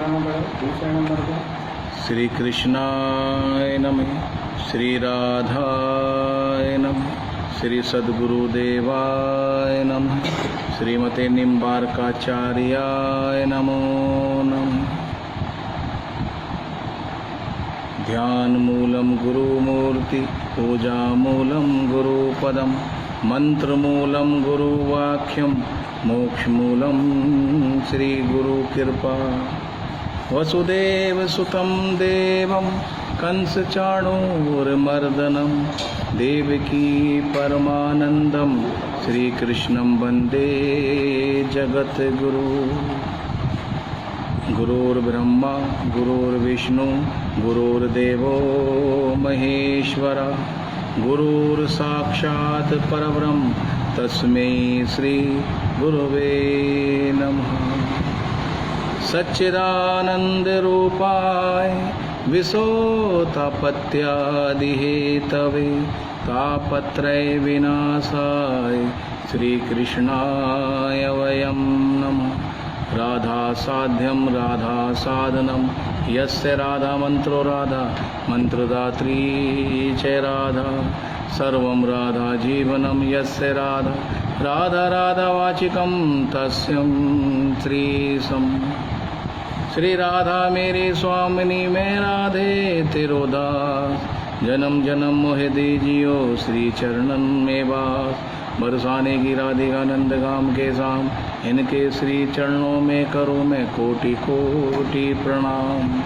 दूसरे नंबर पे श्री कृष्णाय नमः, श्री राधाय नमः, श्री सद्गुरुदेवाय नमः, श्रीमते निम्बार्काचार्याय नमो नमः। ध्यान मूलम गुरुमूर्ति, पूजा मूलम गुरुपदम, मंत्र मूलम गुरुवाक्यम, मोक्ष मूलम श्री गुरु कृपा। वसुदेव सुतं देवं कंस चाणूरमर्दनं, देवकी परमानंदं श्री कृष्णं वंदे जगद्गुरु। गुरुर्ब्रह्मा गुरुर्विष्णु गुरुर्देवो महेश्वरा, गुरुर्साक्षात् परब्रह्म तस्मै श्री गुरुवे नमः। सच्चिदानंद रूपाय विशोतापत्यादिहेतवे, तापत्रय विनाशाय श्रीकृष्णाय वयं नमः। राधा साध्यं राधा साधनं, यस्य राधा मंत्रो राधा मंत्रदात्री च राधा, सर्वं राधा जीवनं यस्य राधा राधा राधा वाचिकं तस्यं श्रीसम्। श्री राधा मेरी स्वामिनी मैं राधे तेरो दास, जन्म जन्म मोहे दीजियो श्री चरणन में वास। बरसाने की राधिका नंद गाम के साम, इनके श्री चरणों में करूँ मैं कोटि कोटि प्रणाम।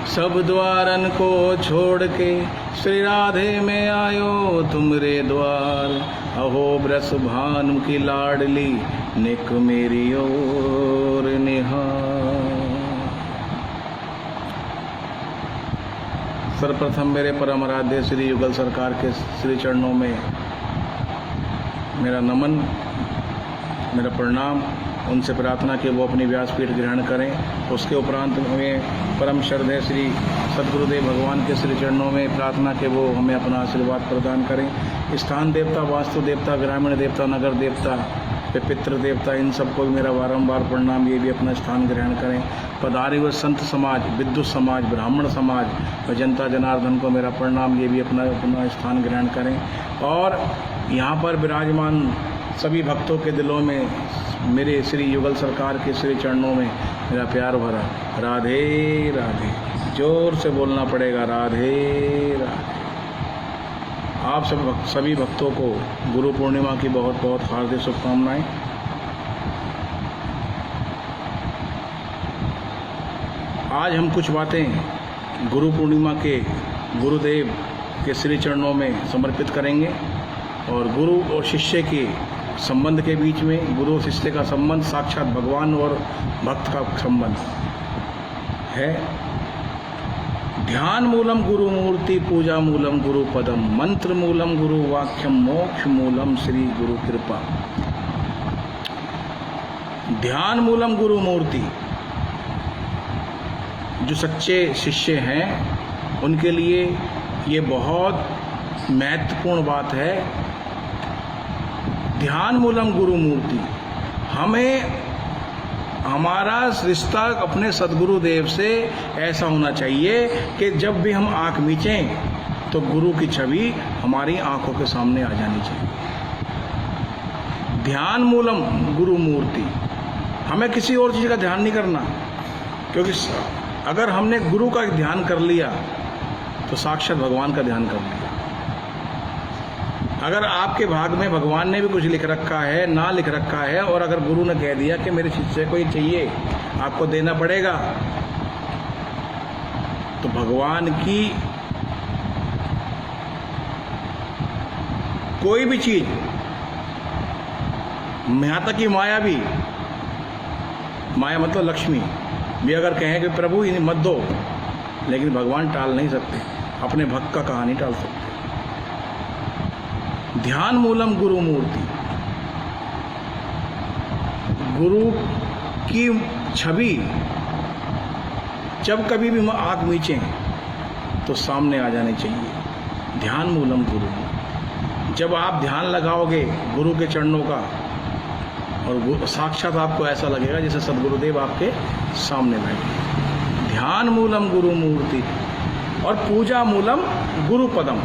सब द्वारन को छोड़ के श्री राधे में आयो तुमरे द्वार, अहो ब्रस भानु की लाडली निक मेरी ओर निहार। सर्वप्रथम मेरे परम आराध्य श्री युगल सरकार के श्री चरणों में मेरा नमन, मेरा प्रणाम। उनसे प्रार्थना कि वो अपनी व्यासपीठ ग्रहण करें। उसके उपरांत हमें परम श्रद्धेय श्री सद्गुरुदेव भगवान के श्री चरणों में प्रार्थना कि वो हमें अपना आशीर्वाद प्रदान करें। स्थान देवता, वास्तु देवता, ग्रामीण देवता, नगर देवता, पितृ देवता, इन सबको भी मेरा बारंबार प्रणाम। ये भी अपना स्थान ग्रहण करें। पधारे हुए संत समाज, विद्युत समाज, ब्राह्मण समाज व जनता जनार्दन को मेरा प्रणाम। ये भी अपना स्थान ग्रहण करें। और यहाँ पर विराजमान सभी भक्तों के दिलों में मेरे श्री युगल सरकार के श्री चरणों में मेरा प्यार भरा राधे राधे। जोर से बोलना पड़ेगा राधे राधे। आप सभी भक्तों को गुरु पूर्णिमा की बहुत बहुत हार्दिक शुभकामनाएं। आज हम कुछ बातें गुरु पूर्णिमा के गुरुदेव के श्री चरणों में समर्पित करेंगे। और गुरु और शिष्य के संबंध के बीच में, गुरु और शिष्य का संबंध साक्षात भगवान और भक्त का संबंध है। ध्यान मूलम गुरु मूर्ति, पूजा मूलम गुरु पदम, मंत्र मूलम गुरु वाक्यम, मोक्ष मूलम श्री गुरु कृपा। ध्यान मूलम गुरु मूर्ति, जो सच्चे शिष्य हैं उनके लिए ये बहुत महत्वपूर्ण बात है। ध्यान मूलम गुरु मूर्ति, हमें हमारा रिश्ता अपने सद्गुरु देव से ऐसा होना चाहिए कि जब भी हम आंख मीचें तो गुरु की छवि हमारी आंखों के सामने आ जानी चाहिए। ध्यान मूलम गुरु मूर्ति, हमें किसी और चीज़ का ध्यान नहीं करना, क्योंकि अगर हमने गुरु का ध्यान कर लिया तो साक्षात भगवान का ध्यान कर लिया। अगर आपके भाग में भगवान ने भी कुछ लिख रखा है, ना लिख रखा है, और अगर गुरु ने कह दिया कि मेरे शिष्य को ये चाहिए, आपको देना पड़ेगा, तो भगवान की कोई भी चीज, यहाँ तक की माया भी, माया मतलब लक्ष्मी भी अगर कहें कि प्रभु इन्हें मत दो, लेकिन भगवान टाल नहीं सकते, अपने भक्त का कहानी टाल सकते। ध्यान मूलम गुरु मूर्ति, गुरु की छवि जब कभी भी आंख मीचें तो सामने आ जानी चाहिए। ध्यान मूलम गुरु, जब आप ध्यान लगाओगे गुरु के चरणों का, और साक्षात आपको ऐसा लगेगा जैसे सदगुरुदेव आपके सामने बैठे। ध्यान मूलम गुरु मूर्ति और पूजा मूलम गुरु पदम।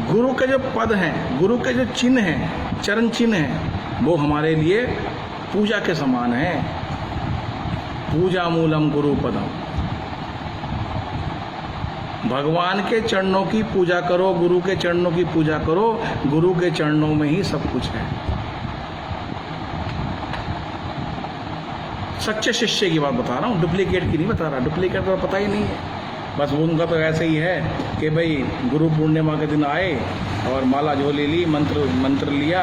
गुरु के जो पद हैं, गुरु के जो चिन्ह हैं, चरण चिन्ह हैं, वो हमारे लिए पूजा के समान है। पूजा मूलम गुरु पदम। भगवान के चरणों की पूजा करो, गुरु के चरणों की पूजा करो, गुरु के चरणों में ही सब कुछ है। सच्चे शिष्य की बात बता रहा हूँ, डुप्लीकेट की नहीं बता रहा। डुप्लीकेट तो पता ही नहीं है, बस उनका तो ऐसे ही है कि भाई गुरु पूर्णिमा के दिन आए और माला झोली ली, मंत्र लिया,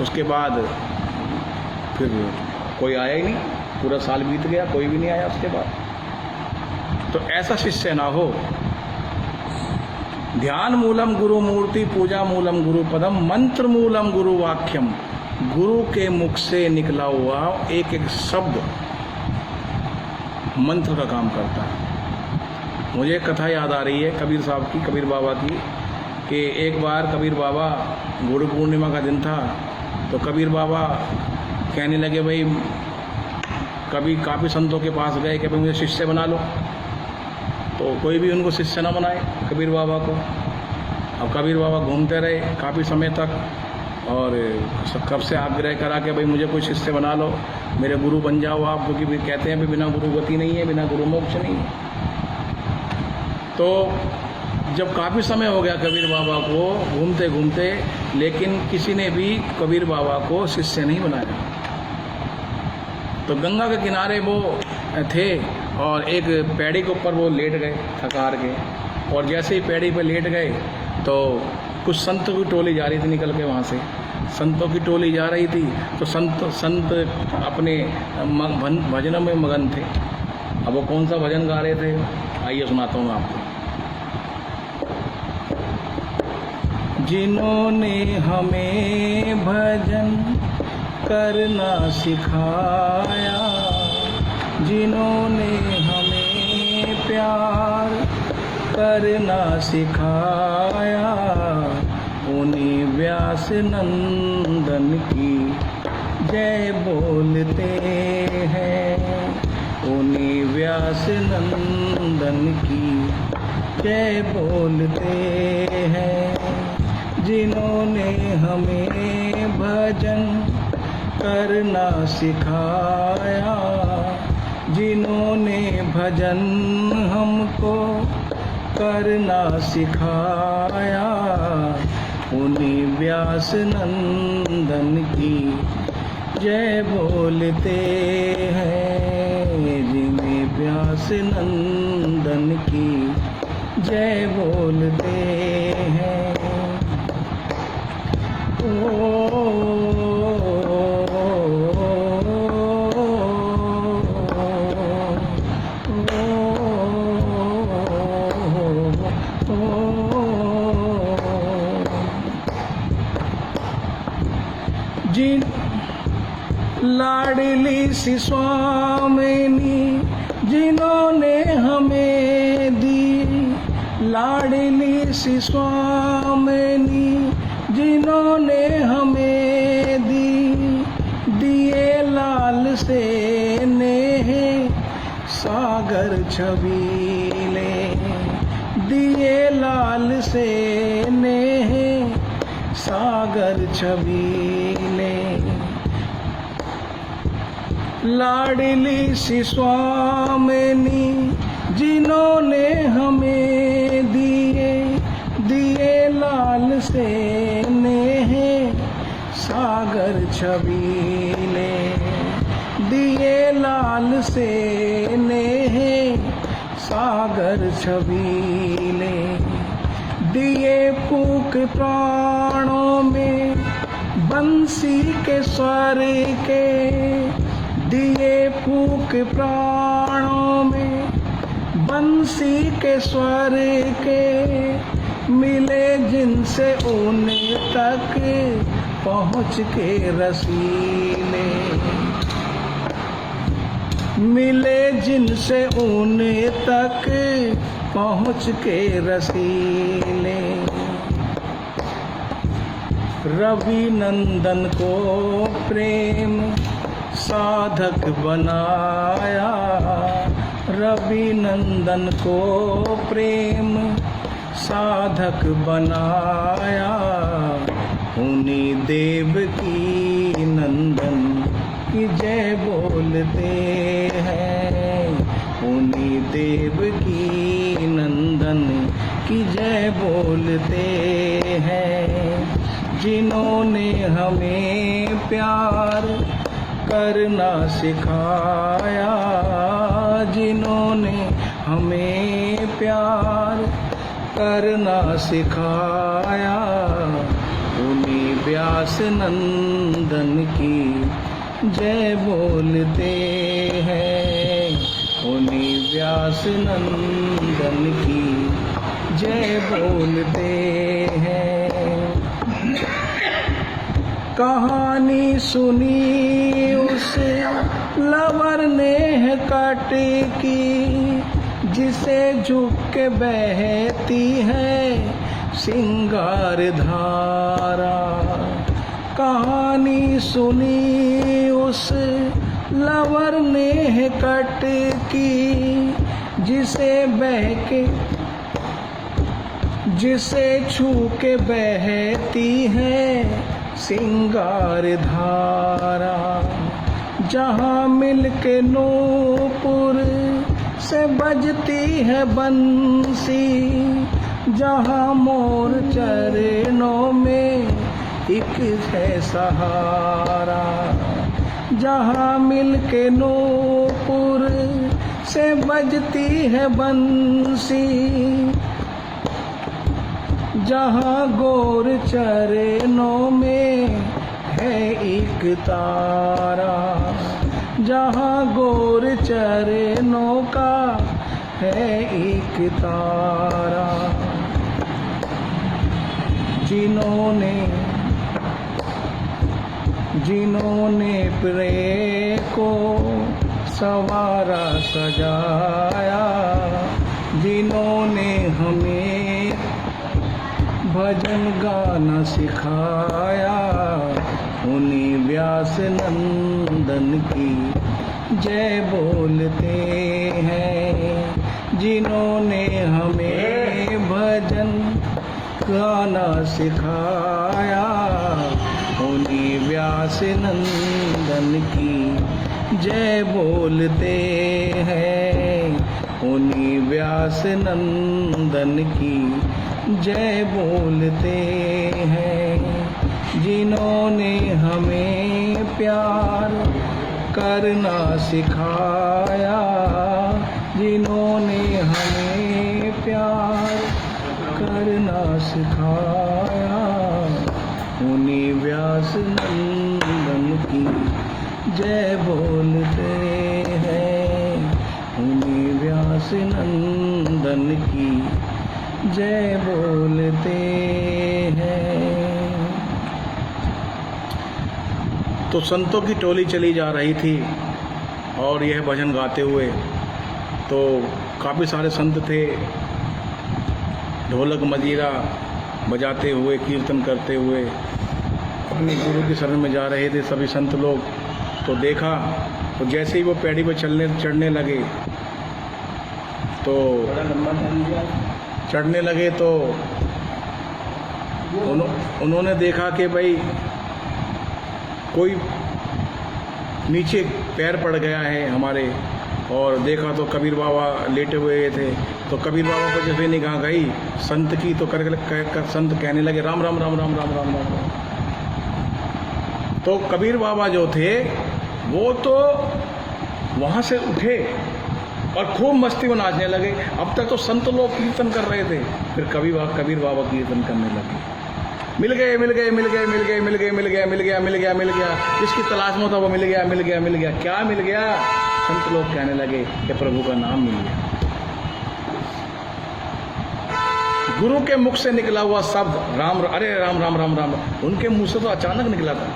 उसके बाद फिर कोई आया ही नहीं, पूरा साल बीत गया, कोई भी नहीं आया उसके बाद। तो ऐसा शिष्य ना हो। ध्यान मूलम गुरु मूर्ति, पूजा मूलम गुरु पदम, मंत्र मूलम गुरु वाक्यम। गुरु के मुख से निकला हुआ एक एक शब्द मंत्र का काम करता है। मुझे एक कथा याद आ रही है कबीर साहब की, कबीर बाबा की, कि एक बार कबीर बाबा, गुरु पूर्णिमा का दिन था, तो कबीर बाबा कहने लगे भाई, काफ़ी संतों के पास गए कि भाई मुझे शिष्य बना लो, तो कोई भी उनको शिष्य न बनाए कबीर बाबा को। अब कबीर बाबा घूमते रहे काफ़ी समय तक और कब से आग्रह करा कि भाई मुझे कोई शिष्य बना लो, मेरे गुरु बन जाओ आप, क्योंकि भी कहते हैं भी बिना गुरु गति नहीं है, बिना गुरु मोक्ष नहीं है। तो जब काफ़ी समय हो गया कबीर बाबा को घूमते घूमते, लेकिन किसी ने भी कबीर बाबा को शिष्य नहीं बनाया। तो गंगा के किनारे वो थे और एक पैड़ी के ऊपर वो लेट गए थकार के, और जैसे ही पैड़ी पर लेट गए तो कुछ संतों की टोली जा रही थी निकल के वहाँ से। संतों की टोली जा रही थी तो संत अपने भजनों में मगन थे। अब वो कौन सा भजन गा रहे थे, आइए सुनाता हूँ आपको। जिन्होंने हमें भजन करना सिखाया, जिन्होंने हमें प्यार करना सिखाया, उन्हीं व्यास नंदन की जय बोलते हैं, उन्हीं व्यास नंदन की जय बोलते हैं। जिन्होंने हमें भजन करना सिखाया, जिन्होंने भजन हमको करना सिखाया, उन्हीं व्यास नंदन की जय बोलते हैं, जिन्हें व्यास नंदन की जय बोलते हैं। जिन लाडली सी स्वामिनी जिन्होंने हमें दी, लाडली सी स्वामिनी जिन्होंने हमें दी, दिए लाल से नेह सागर छबीले, दिए लाल से नेह सागर छबीले। लाडली सी स्वामिनी जिन्होंने हमें दिए लाल से नेह सागर छबीले, दिए लाल से नेह सागर छबीले। दिए फूक प्राणों में बंसी के स्वर के, दिए फूक प्राणों में बंसी के स्वर के, मिले जिनसे उन्हें तक पहुँच के रसीले, मिले जिनसे उन्हें तक पहुँच के रसीले। रवि नंदन को प्रेम साधक बनाया, रवि नंदन को प्रेम साधक बनाया। उन्हीं देवकी नंदन की जय बोलते हैं, उन्हीं देवकी नंदन की जय बोलते हैं। जिन्होंने हमें प्यार करना सिखाया, जिन्होंने हमें प्यार करना सिखाया। उन्हीं व्यास नंदन की जय बोलते हैं, उन्हीं व्यास नंदन की जय बोलते हैं। कहानी सुनी उस लवर ने कट की, जिसे झुक के बहती है सिंगार धारा। कहानी सुनी उस लवर ने कट की, जिसे बहके जिसे छू के बहती है सिंगार धारा। जहाँ मिल के नूपुर से बजती है बंसी, जहाँ मोर चरणों में एक है सहारा। जहाँ मिल के नूपुर से बजती है बंसी, जहाँ गोर चरणों में है एक तारा, जहाँ गोर चरणों का है एक तारा। जिन्होंने प्रेम को सवारा सजाया, जिन्होंने हमें भजन गाना सिखाया। उन्हीं व्यास नंदन की जय बोलते हैं, जिन्होंने हमें भजन गाना सिखाया। उन्हीं व्यास नंदन की जय बोलते हैं, उन्हीं व्यास नंदन की जय बोलते हैं। जिन्होंने हमें प्यार करना सिखाया, जिन्होंने हमें प्यार करना सिखाया। उन्हीं व्यास नंदन की जय बोलते हैं, उन्हीं व्यास नंदन की जय बोलते हैं। तो संतों की टोली चली जा रही थी और यह भजन गाते हुए, तो काफ़ी सारे संत थे, ढोलक मजीरा बजाते हुए, कीर्तन करते हुए अपने गुरु की शरण में जा रहे थे सभी संत लोग। तो देखा, तो जैसे ही वो पैड़ी पर चढ़ने लगे तो उन्होंने देखा कि भाई कोई नीचे पैर पड़ गया है हमारे, और देखा तो कबीर बाबा लेटे हुए थे। तो कबीर बाबा को जैसे निगाह गई संत की, तो कर संत कहने लगे राम राम राम राम राम राम राम। तो कबीर बाबा जो थे वो तो वहाँ से उठे और खूब मस्ती में नाचने लगे। अब तक तो संत लोग कीर्तन कर रहे थे, फिर कबीर बाबा कीर्तन करने लगे। मिल गए जिसकी तलाश में था वो मिल गया। क्या मिल गया? संत लोग कहने लगे कि प्रभु का नाम मिल गया। गुरु के मुख से निकला हुआ शब्द राम, अरे राम राम राम राम, उनके मुंह से तो अचानक निकला था।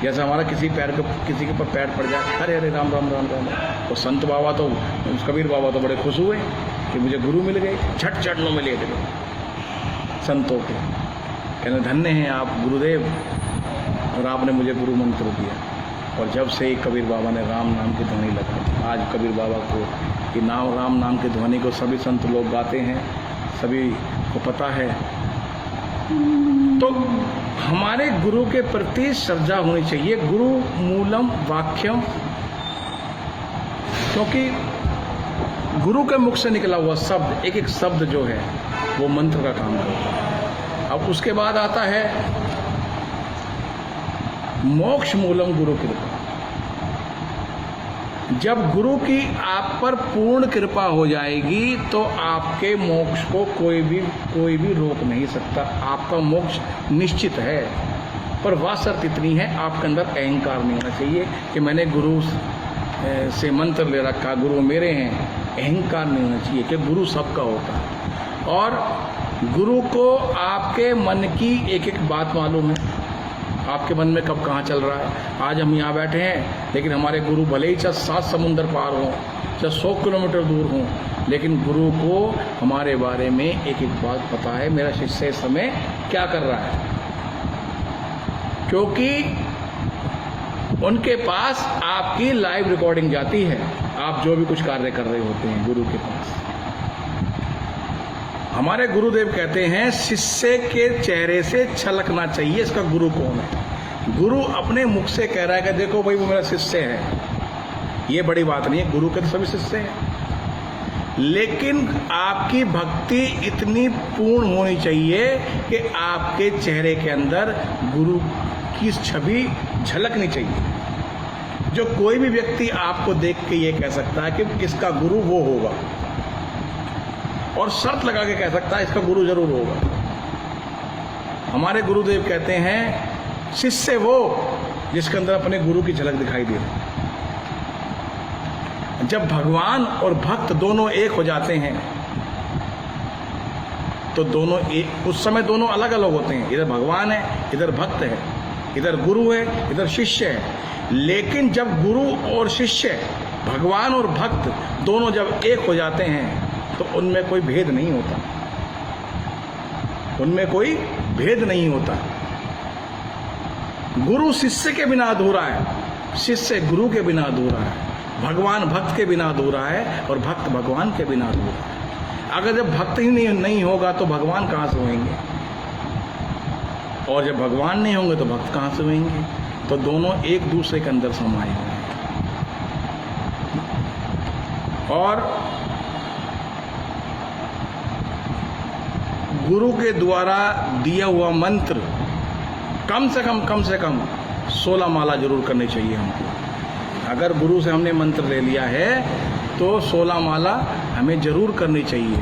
जैसे हमारा किसी के ऊपर पैर पड़ जाए, अरे अरे राम राम राम राम। तो संत बाबा तो, कबीर बाबा तो बड़े खुश हुए कि मुझे गुरु मिल गए। झट चरणों में लेट गए संतों के, कहने धन्य हैं आप गुरुदेव, और आपने मुझे गुरु मंत्र दिया। और जब से कबीर बाबा ने राम नाम की ध्वनि लगा, आज कबीर बाबा को कि राम नाम की ध्वनि को सभी संत लोग गाते हैं, सभी को पता है। तो हमारे गुरु के प्रति श्रद्धा होनी चाहिए। गुरु मूलम वाक्यम, क्योंकि गुरु के मुख से निकला हुआ शब्द, एक एक शब्द जो है वो मंत्र का काम करता है। अब उसके बाद आता है मोक्ष मूलम गुरु कृपा। जब गुरु की आप पर पूर्ण कृपा हो जाएगी तो आपके मोक्ष को कोई भी रोक नहीं सकता। आपका मोक्ष निश्चित है, पर वह शर्त इतनी है, आपके अंदर अहंकार नहीं होना चाहिए कि मैंने गुरु से मंत्र ले रखा, गुरु मेरे हैं। अहंकार नहीं होना चाहिए कि गुरु सबका होता है। और गुरु को आपके मन की एक एक बात मालूम है, आपके मन में कब कहाँ चल रहा है। आज हम यहाँ बैठे हैं, लेकिन हमारे गुरु भले ही चाहे 7 समुंदर पार हों, चाहे 100 किलोमीटर दूर हों, लेकिन गुरु को हमारे बारे में एक एक बात पता है। मेरा शिष्य इस समय क्या कर रहा है, क्योंकि उनके पास आपकी लाइव रिकॉर्डिंग जाती है। आप जो भी कुछ कार्य कर रहे होते हैं गुरु के पास। हमारे गुरुदेव कहते हैं शिष्य के चेहरे से छलकना चाहिए इसका गुरु कौन है। गुरु अपने मुख से कह रहा है कि देखो भाई वो मेरा शिष्य है, ये बड़ी बात नहीं है, गुरु के तो सभी शिष्य हैं। लेकिन आपकी भक्ति इतनी पूर्ण होनी चाहिए कि आपके चेहरे के अंदर गुरु की छवि झलकनी चाहिए। जो कोई भी व्यक्ति आपको देख के ये कह सकता है कि इसका गुरु वो होगा, और शर्त लगा के कह सकता है इसका गुरु जरूर होगा। हमारे गुरुदेव कहते हैं शिष्य वो जिसके अंदर अपने गुरु की झलक दिखाई दे रही। जब भगवान और भक्त दोनों एक हो जाते हैं तो दोनों एक, उस समय दोनों अलग अलग होते हैं। इधर भगवान है, इधर भक्त है, इधर गुरु है, इधर शिष्य है। लेकिन जब गुरु और शिष्य, भगवान और भक्त दोनों जब एक हो जाते हैं तो उनमें कोई भेद नहीं होता, उनमें कोई भेद नहीं होता। गुरु शिष्य के बिना अधूरा है, शिष्य गुरु के बिना अधूरा है, भगवान भक्त के बिना अधूरा है, और भक्त भगवान के बिना अधूरा है। अगर जब भक्त ही नहीं होगा तो भगवान कहाँ से होंगे, और जब भगवान नहीं होंगे तो भक्त कहाँ से होंगे। तो दोनों एक दूसरे के अंदर समाये हुए हैं। और गुरु के द्वारा दिया हुआ मंत्र कम से कम 16 माला जरूर करनी चाहिए हमको। अगर गुरु से हमने मंत्र ले लिया है तो 16 माला हमें जरूर करनी चाहिए।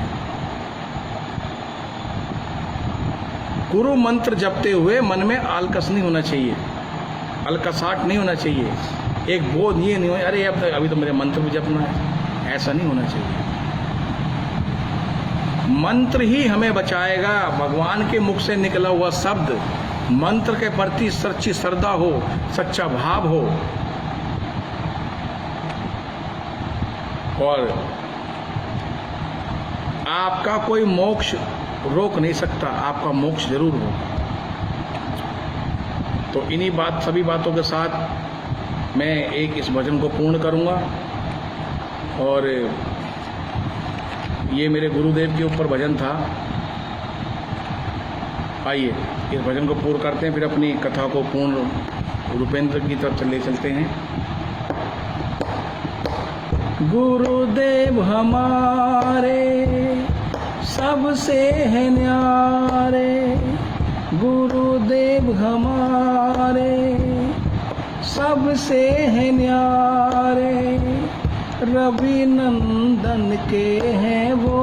गुरु मंत्र जपते हुए मन में आलकस नहीं होना चाहिए, अलकसाट नहीं होना चाहिए, एक बोझ ये नहीं हो अरे अब अभी तो मेरे मंत्र भी जपना है, ऐसा नहीं होना चाहिए। मंत्र ही हमें बचाएगा। भगवान के मुख से निकला हुआ शब्द, मंत्र के प्रति सच्ची श्रद्धा हो, सच्चा भाव हो, और आपका कोई मोक्ष रोक नहीं सकता, आपका मोक्ष जरूर होगा। तो इन्हीं सभी बातों के साथ मैं एक इस भजन को पूर्ण करूंगा। और ये मेरे गुरुदेव के ऊपर भजन था। आइए इस भजन को पूर्ण करते हैं, फिर अपनी कथा को पूर्ण रूपेंद्र की तरफ ले चलते हैं। गुरुदेव हमारे सबसे है न्यारे, गुरुदेव हमारे सबसे है न्यारे, रवि नंदन के हैं वो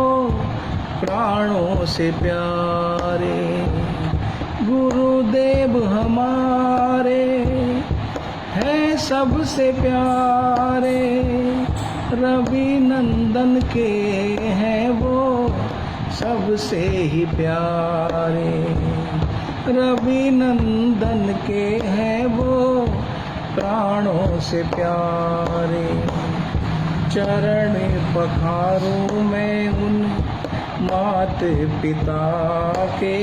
प्राणों से प्यारे। गुरुदेव हमारे हैं सबसे प्यारे, रवि नंदन के हैं वो सबसे ही प्यारे, रवि नंदन के हैं वो प्राणों से प्यारे। चरण पखारूं मैं उन मात पिता के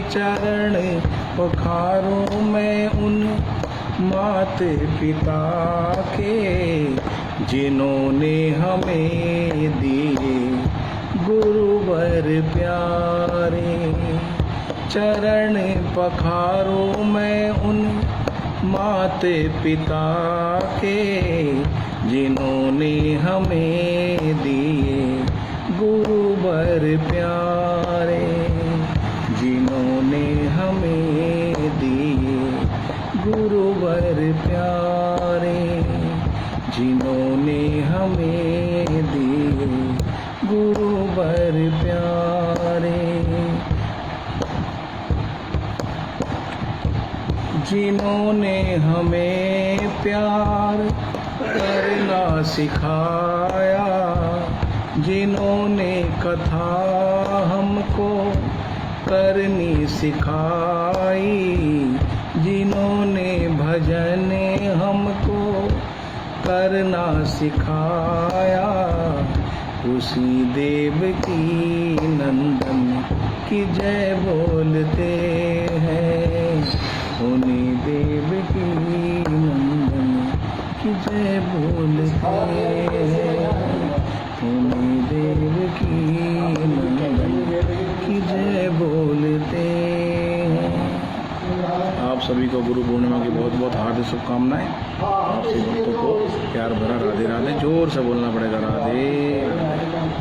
चरण पखारूं मैं उन मात पिता के जिन्होंने हमें दिए गुरुवर प्यारे। चरण पखारूं मैं उन मात पिता के जिन्होंने हमें दिए गुरुवर प्यारे। जिन्होंने हमें दिए गुरुवर प्यारे। जिन्होंने हमें दिए गुरुवर प्यारे। जिन्होंने हमें प्यार करना सिखाया, जिन्होंने कथा हमको करनी सिखाई, जिन्होंने भजन हमको करना सिखाया, उसी देवकी नंदन की जय बोलते हैं। उन्हीं देवकी नंदन की जय बोलते हैं। उन्हीं देवकी नंदन की जय बोलते हैं। आप सभी को गुरु पूर्णिमा की बहुत बहुत हार्दिक शुभकामनाएं। आप सभी भक्तों को प्यार भरा राधे राधे। जोर से बोलना पड़ेगा राधे।